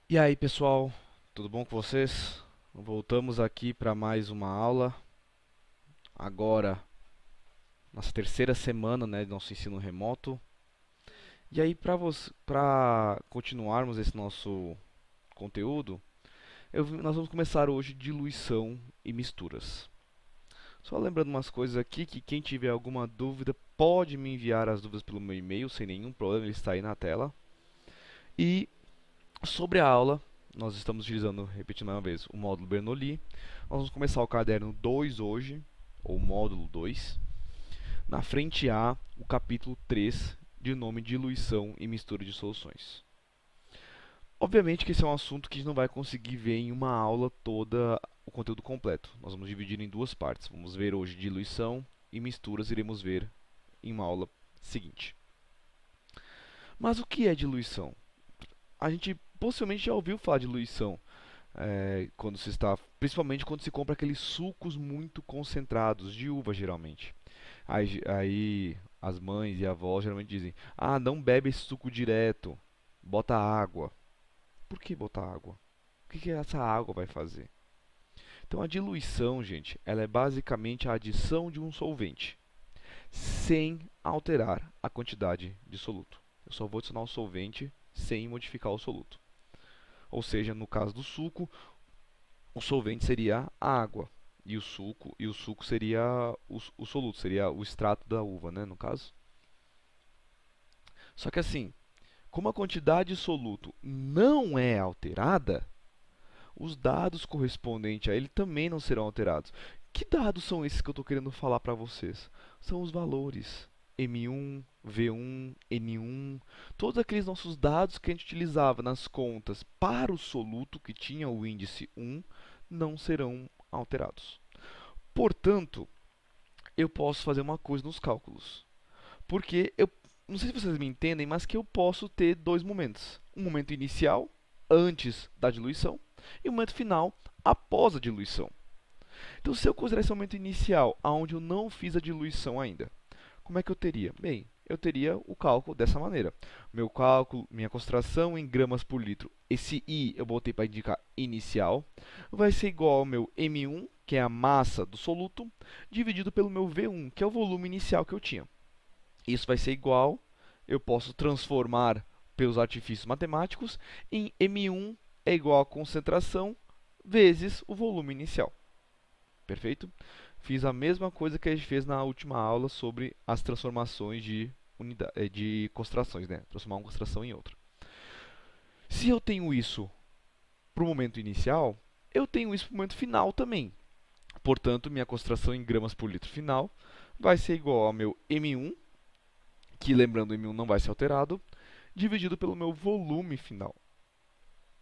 E aí, pessoal, tudo bom com vocês? Voltamos aqui para mais uma aula. Agora, nossa terceira semana, né, do nosso ensino remoto. E aí, para continuarmos esse nosso conteúdo, nós vamos começar hoje diluição e misturas. Só lembrando umas coisas aqui que quem tiver alguma dúvida pode me enviar as dúvidas pelo meu e-mail sem nenhum problema, ele está aí na tela. E sobre a aula, nós estamos utilizando, repetindo mais uma vez, o módulo Bernoulli. Nós vamos começar o caderno 2 hoje, ou módulo 2. Na frente A, o capítulo 3, de nome Diluição e Mistura de Soluções. Obviamente que esse é um assunto que a gente não vai conseguir ver em uma aula toda o conteúdo completo. Nós vamos dividir em duas partes. Vamos ver hoje diluição e misturas, iremos ver em uma aula seguinte. Mas o que é diluição? A gente possivelmente já ouviu falar de diluição. Quando se está, principalmente quando se compra aqueles sucos muito concentrados de uva, geralmente. Aí as mães e avós geralmente dizem: ah, não bebe esse suco direto, bota água. Por que botar água? O que essa água vai fazer? Então a diluição, gente, ela é basicamente a adição de um solvente sem alterar a quantidade de soluto. Eu só vou adicionar o solvente sem modificar o soluto. Ou seja, no caso do suco, o solvente seria a água e o suco seria o soluto, seria o extrato da uva, né, no caso. Só que assim, como a quantidade de soluto não é alterada, os dados correspondentes a ele também não serão alterados. Que dados são esses que eu estou querendo falar para vocês? São os valores M1, V1, N1, todos aqueles nossos dados que a gente utilizava nas contas para o soluto que tinha o índice 1 não serão alterados. Portanto, eu posso fazer uma coisa nos cálculos. Porque eu não sei se vocês me entendem, mas que eu posso ter dois momentos. Um momento inicial, antes da diluição, e um momento final, após a diluição. Então, se eu considerar esse momento inicial, onde eu não fiz a diluição ainda, como é que eu teria? Bem, eu teria o cálculo dessa maneira. Meu cálculo, minha concentração em gramas por litro, esse I eu botei para indicar inicial, vai ser igual ao meu M1, que é a massa do soluto, dividido pelo meu V1, que é o volume inicial que eu tinha. Isso vai ser igual, eu posso transformar pelos artifícios matemáticos, em M1 é igual a concentração vezes o volume inicial. Perfeito? Fiz a mesma coisa que a gente fez na última aula sobre as transformações de concentrações, né? Transformar uma concentração em outra. Se eu tenho isso para o momento inicial, eu tenho isso para o momento final também. Portanto, minha concentração em gramas por litro final vai ser igual ao meu M1, que lembrando o M1 não vai ser alterado, dividido pelo meu volume final.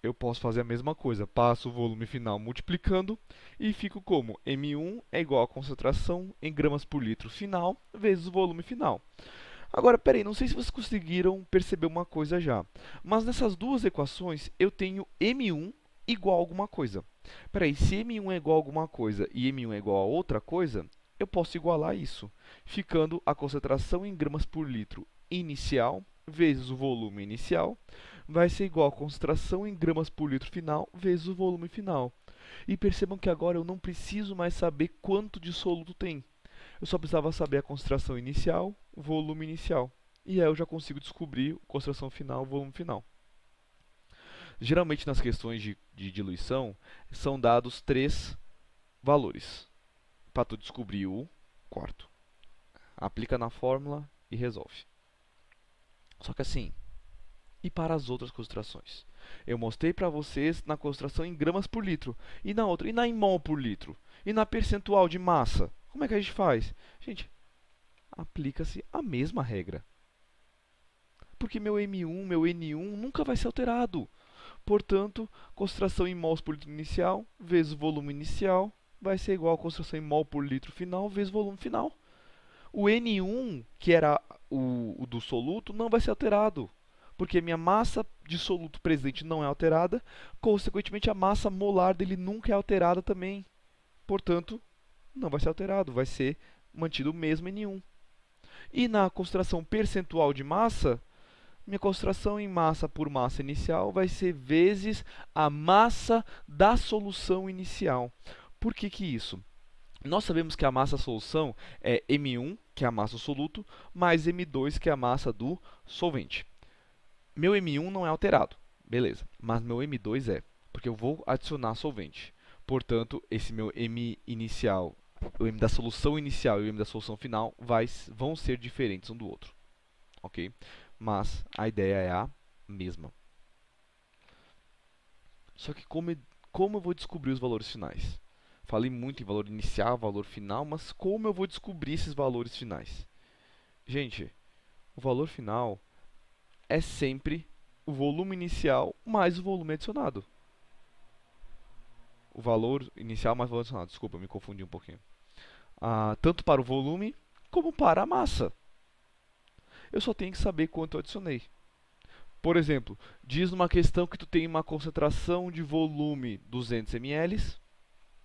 Eu posso fazer a mesma coisa, passo o volume final multiplicando e fico como M1 é igual a concentração em gramas por litro final vezes o volume final. Agora, peraí, não sei se vocês conseguiram perceber uma coisa já, mas nessas duas equações eu tenho M1 igual a alguma coisa. Peraí, se M1 é igual a alguma coisa e M1 é igual a outra coisa, eu posso igualar isso, ficando a concentração em gramas por litro inicial vezes o volume inicial vai ser igual a concentração em gramas por litro final vezes o volume final. E percebam que agora eu não preciso mais saber quanto de soluto tem. Eu só precisava saber a concentração inicial, o volume inicial. E aí eu já consigo descobrir a concentração final, o volume final. Geralmente nas questões de diluição são dados três valores para tu descobrir o quarto. Aplica na fórmula e resolve. Só que assim, e para as outras concentrações? Eu mostrei para vocês na concentração em gramas por litro, e na outra, e na em mol por litro, e na percentual de massa. Como é que a gente faz? Gente, aplica-se a mesma regra. Porque meu M1, meu N1 nunca vai ser alterado. Portanto, concentração em mols por litro inicial vezes o volume inicial vai ser igual a concentração em mol por litro final vezes o volume final. O N1, que era o do soluto, não vai ser alterado, porque minha massa de soluto presente não é alterada, consequentemente a massa molar dele nunca é alterada também. Portanto, não vai ser alterado, vai ser mantido o mesmo N1. E na concentração percentual de massa, Minha concentração em massa por massa inicial vai ser vezes a massa da solução inicial. Por que que isso? Nós sabemos que a massa da solução é M1, que é a massa do soluto, mais M2, que é a massa do solvente. Meu M1 não é alterado, beleza, mas meu M2 é, porque eu vou adicionar solvente. Portanto, esse meu M inicial, o M da solução inicial e o M da solução final vão ser diferentes um do outro, ok? Mas a ideia é a mesma. Só que como eu vou descobrir os valores finais? Falei muito em valor inicial, valor final, mas como eu vou descobrir esses valores finais? Gente, o valor final é sempre o volume inicial mais o volume adicionado. O valor inicial mais o valor adicionado. Desculpa, eu me confundi um pouquinho. Tanto para o volume como para a massa. Eu só tenho que saber quanto eu adicionei. Por exemplo, diz numa questão que tu tem uma concentração de volume 200 ml,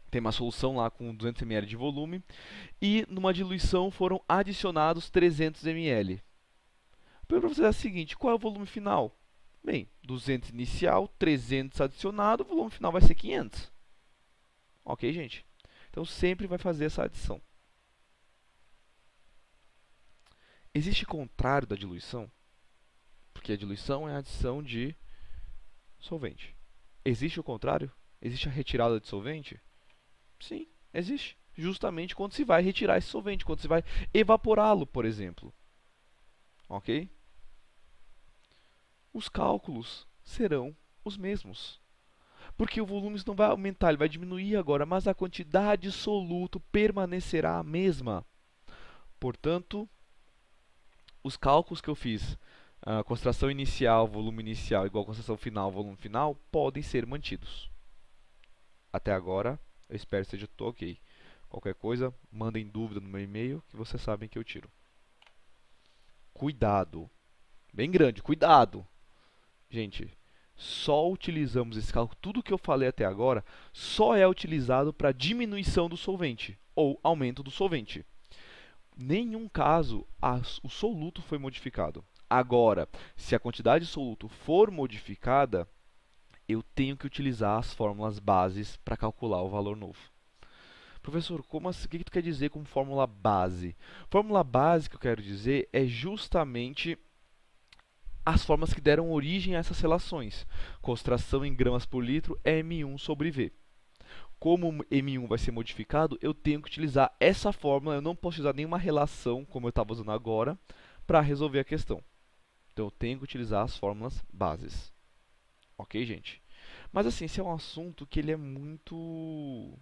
tem uma solução lá com 200 ml de volume, e numa diluição foram adicionados 300 ml. A pergunta para você é a seguinte: qual é o volume final? Bem, 200 inicial, 300 adicionado, o volume final vai ser 500. Ok, gente? Então sempre vai fazer essa adição. Existe contrário da diluição? Porque a diluição é a adição de solvente. Existe o contrário? Existe a retirada de solvente? Sim, existe. Justamente quando se vai retirar esse solvente, quando se vai evaporá-lo, por exemplo. Ok? Os cálculos serão os mesmos. Porque o volume não vai aumentar, ele vai diminuir agora, mas a quantidade de soluto permanecerá a mesma. Portanto, os cálculos que eu fiz, concentração inicial, volume inicial igual a concentração final, volume final, podem ser mantidos. Até agora, eu espero que esteja tudo ok. Qualquer coisa, mandem dúvida no meu e-mail, que vocês sabem que eu tiro. Cuidado. Bem grande, cuidado. Gente, só utilizamos esse cálculo, tudo que eu falei até agora, só é utilizado para diminuição do solvente, ou aumento do solvente. Nenhum caso o soluto foi modificado. Agora, se a quantidade de soluto for modificada, eu tenho que utilizar as fórmulas bases para calcular o valor novo. Professor, como assim? O que tu quer dizer com fórmula base? Fórmula base que eu quero dizer é justamente as fórmulas que deram origem a essas relações. Concentração em gramas por litro é M1 sobre V. Como M1 vai ser modificado, eu tenho que utilizar essa fórmula, eu não posso usar nenhuma relação, como eu estava usando agora, para resolver a questão. Então eu tenho que utilizar as fórmulas bases. Ok, gente? Mas assim, esse é um assunto que ele é muito...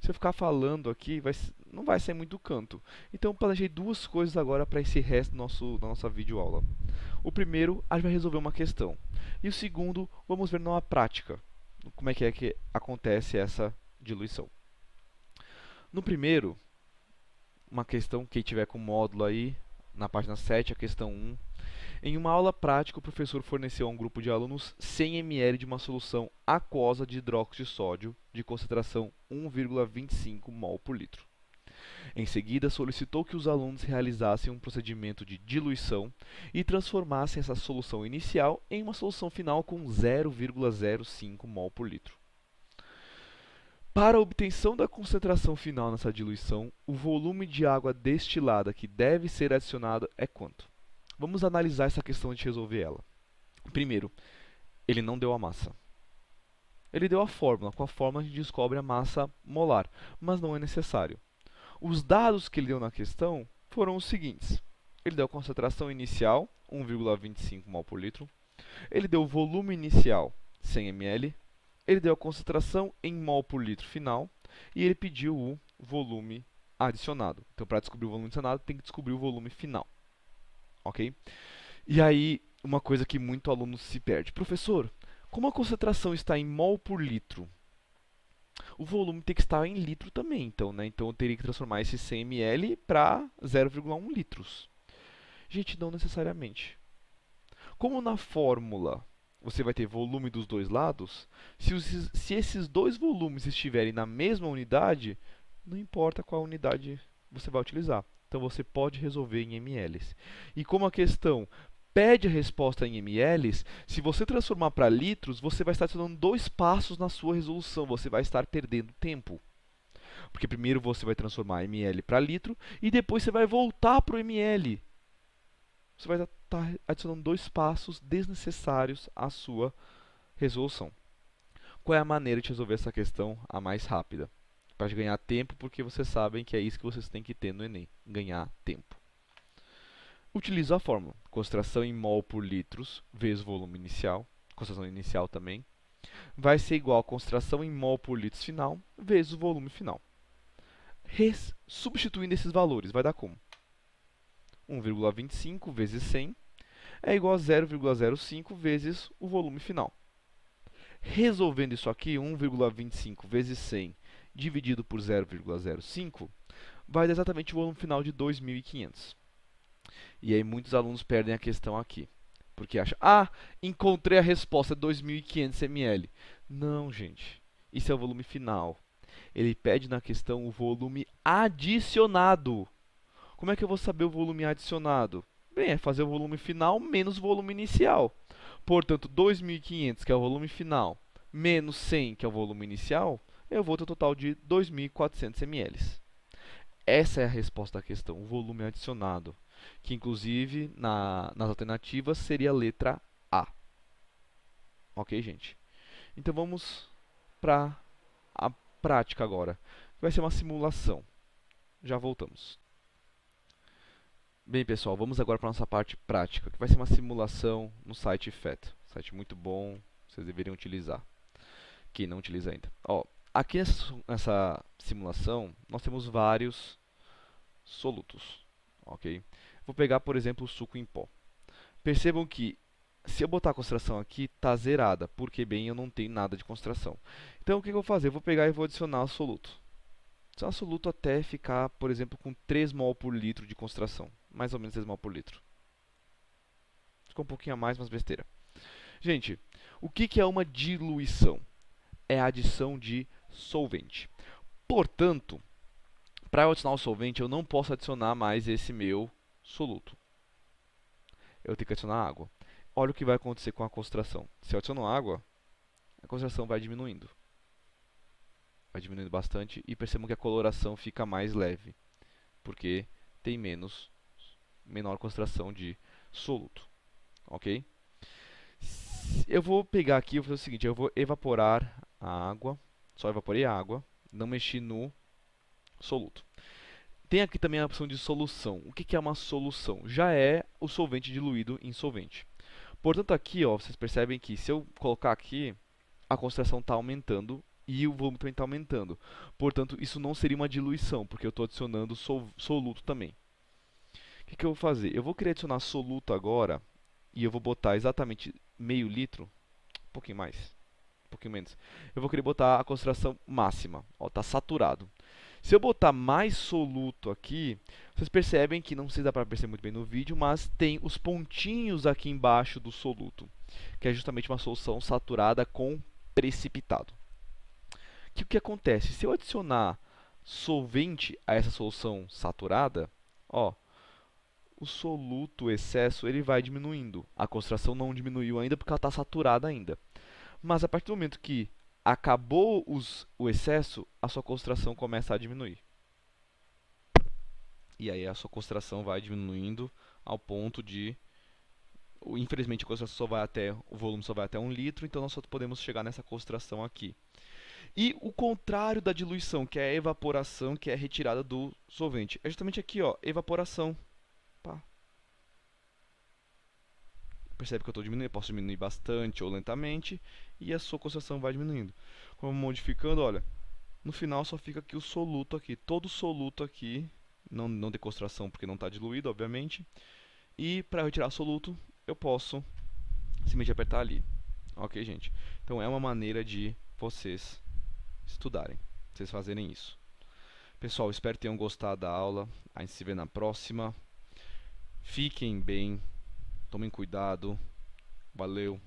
Se eu ficar falando aqui, não vai ser muito canto. Então eu planejei duas coisas agora para esse resto da nossa videoaula. O primeiro, a gente vai resolver uma questão. E o segundo, vamos ver numa prática como é que acontece essa diluição. No primeiro, uma questão, quem tiver com módulo aí, na página 7, a questão 1. Em uma aula prática, o professor forneceu a um grupo de alunos 100 ml de uma solução aquosa de hidróxido de sódio de concentração 1,25 mol por litro. Em seguida, solicitou que os alunos realizassem um procedimento de diluição e transformassem essa solução inicial em uma solução final com 0,05 mol por litro. Para a obtenção da concentração final nessa diluição, o volume de água destilada que deve ser adicionado é quanto? Vamos analisar essa questão antes de resolver ela. Primeiro, ele não deu a massa. Ele deu a fórmula. Com a fórmula a gente descobre a massa molar, mas não é necessário. Os dados que ele deu na questão foram os seguintes. Ele deu a concentração inicial, 1,25 mol por litro. Ele deu o volume inicial, 100 ml. Ele deu a concentração em mol por litro final. E ele pediu o volume adicionado. Então, para descobrir o volume adicionado, tem que descobrir o volume final. Ok? E aí, uma coisa que muito aluno se perde. Professor, como a concentração está em mol por litro, o volume tem que estar em litro também. Então, né? Então eu teria que transformar esse 100 ml para 0,1 litros. Gente, não necessariamente. Como na fórmula você vai ter volume dos dois lados, se esses dois volumes estiverem na mesma unidade, não importa qual unidade você vai utilizar. Então você pode resolver em mLs. E como a questão pede a resposta em mLs, se você transformar para litros, você vai estar adicionando 2 passos na sua resolução, você vai estar perdendo tempo. Porque primeiro você vai transformar ml para litro e depois você vai voltar para o ml. Você vai estar adicionando 2 passos desnecessários à sua resolução. Qual é a maneira de resolver essa questão a mais rápida? Para ganhar tempo, porque vocês sabem que é isso que vocês têm que ter no Enem, ganhar tempo. Utilizo a fórmula, concentração em mol por litros vezes volume inicial, concentração inicial também, vai ser igual a concentração em mol por litros final vezes o volume final. Substituindo esses valores, vai dar como? 1,25 vezes 100 é igual a 0,05 vezes o volume final. Resolvendo isso aqui, 1,25 vezes 100 dividido por 0,05 vai dar exatamente o volume final de 2.500. E aí muitos alunos perdem a questão aqui, porque acham, encontrei a resposta, 2.500 ml. Não, gente, isso é o volume final. Ele pede na questão o volume adicionado. Como é que eu vou saber o volume adicionado? Bem, é fazer o volume final menos o volume inicial. Portanto, 2.500, que é o volume final, menos 100, que é o volume inicial, eu vou ter um total de 2.400 ml. Essa é a resposta à questão, o volume adicionado, que inclusive nas alternativas seria a letra A. Ok, gente? Então vamos para a prática agora. Vai ser uma simulação. Já voltamos. Bem, pessoal, vamos agora para a nossa parte prática, que vai ser uma simulação no site FET. Site muito bom, vocês deveriam utilizar. Quem não utiliza ainda. Aqui nessa simulação, nós temos vários solutos. Ok? Vou pegar, por exemplo, o suco em pó. Percebam que, se eu botar a concentração aqui, está zerada, porque, bem, eu não tenho nada de concentração. Então, o que eu vou fazer? Eu vou pegar e vou adicionar o soluto. Adicionar soluto até ficar, por exemplo, com 3 mol por litro de concentração. Mais ou menos 3 mol por litro. Ficou um pouquinho a mais, mas besteira. Gente, o que é uma diluição? É a adição de solvente. Portanto, para eu adicionar o solvente, eu não posso adicionar mais esse meu soluto. Eu tenho que adicionar água. Olha o que vai acontecer com a concentração. Se eu adiciono água, a concentração vai diminuindo. Vai diminuindo bastante e percebam que a coloração fica mais leve, porque tem menor concentração de soluto. Ok? Eu vou pegar aqui e vou fazer o seguinte, eu vou evaporar a água, só evaporei a água, não mexi no soluto. Tem aqui também a opção de solução. O que é uma solução? Já é o solvente diluído em solvente. Portanto, aqui vocês percebem que se eu colocar aqui, a concentração está aumentando e o volume também está aumentando. Portanto, isso não seria uma diluição, porque eu estou adicionando soluto também. O que eu vou fazer? Eu vou querer adicionar soluto agora e eu vou botar exatamente meio litro, um pouquinho mais, um pouquinho menos. Eu vou querer botar a concentração máxima, está saturado. Se eu botar mais soluto aqui, vocês percebem que, não sei se dá para perceber muito bem no vídeo, mas tem os pontinhos aqui embaixo do soluto, que é justamente uma solução saturada com precipitado. O que acontece? Se eu adicionar solvente a essa solução saturada, o soluto, o excesso, ele vai diminuindo. A concentração não diminuiu ainda porque ela está saturada ainda. Mas a partir do momento que acabou o excesso, a sua concentração começa a diminuir. E aí a sua concentração vai diminuindo ao ponto de... Infelizmente, a concentração só vai até, o volume só vai até 1 litro, então nós só podemos chegar nessa concentração aqui. E o contrário da diluição, que é a evaporação, que é a retirada do solvente. É justamente aqui, evaporação. Percebe que eu estou diminuindo, posso diminuir bastante ou lentamente, e a sua concentração vai diminuindo. Como modificando, olha, no final só fica aqui o soluto aqui, todo o soluto aqui, não tem concentração porque não está diluído, obviamente, e para retirar o soluto, eu posso simplesmente apertar ali. Ok, gente? Então é uma maneira de vocês estudarem, vocês fazerem isso. Pessoal, espero que tenham gostado da aula, a gente se vê na próxima. Fiquem bem, tomem cuidado. Valeu!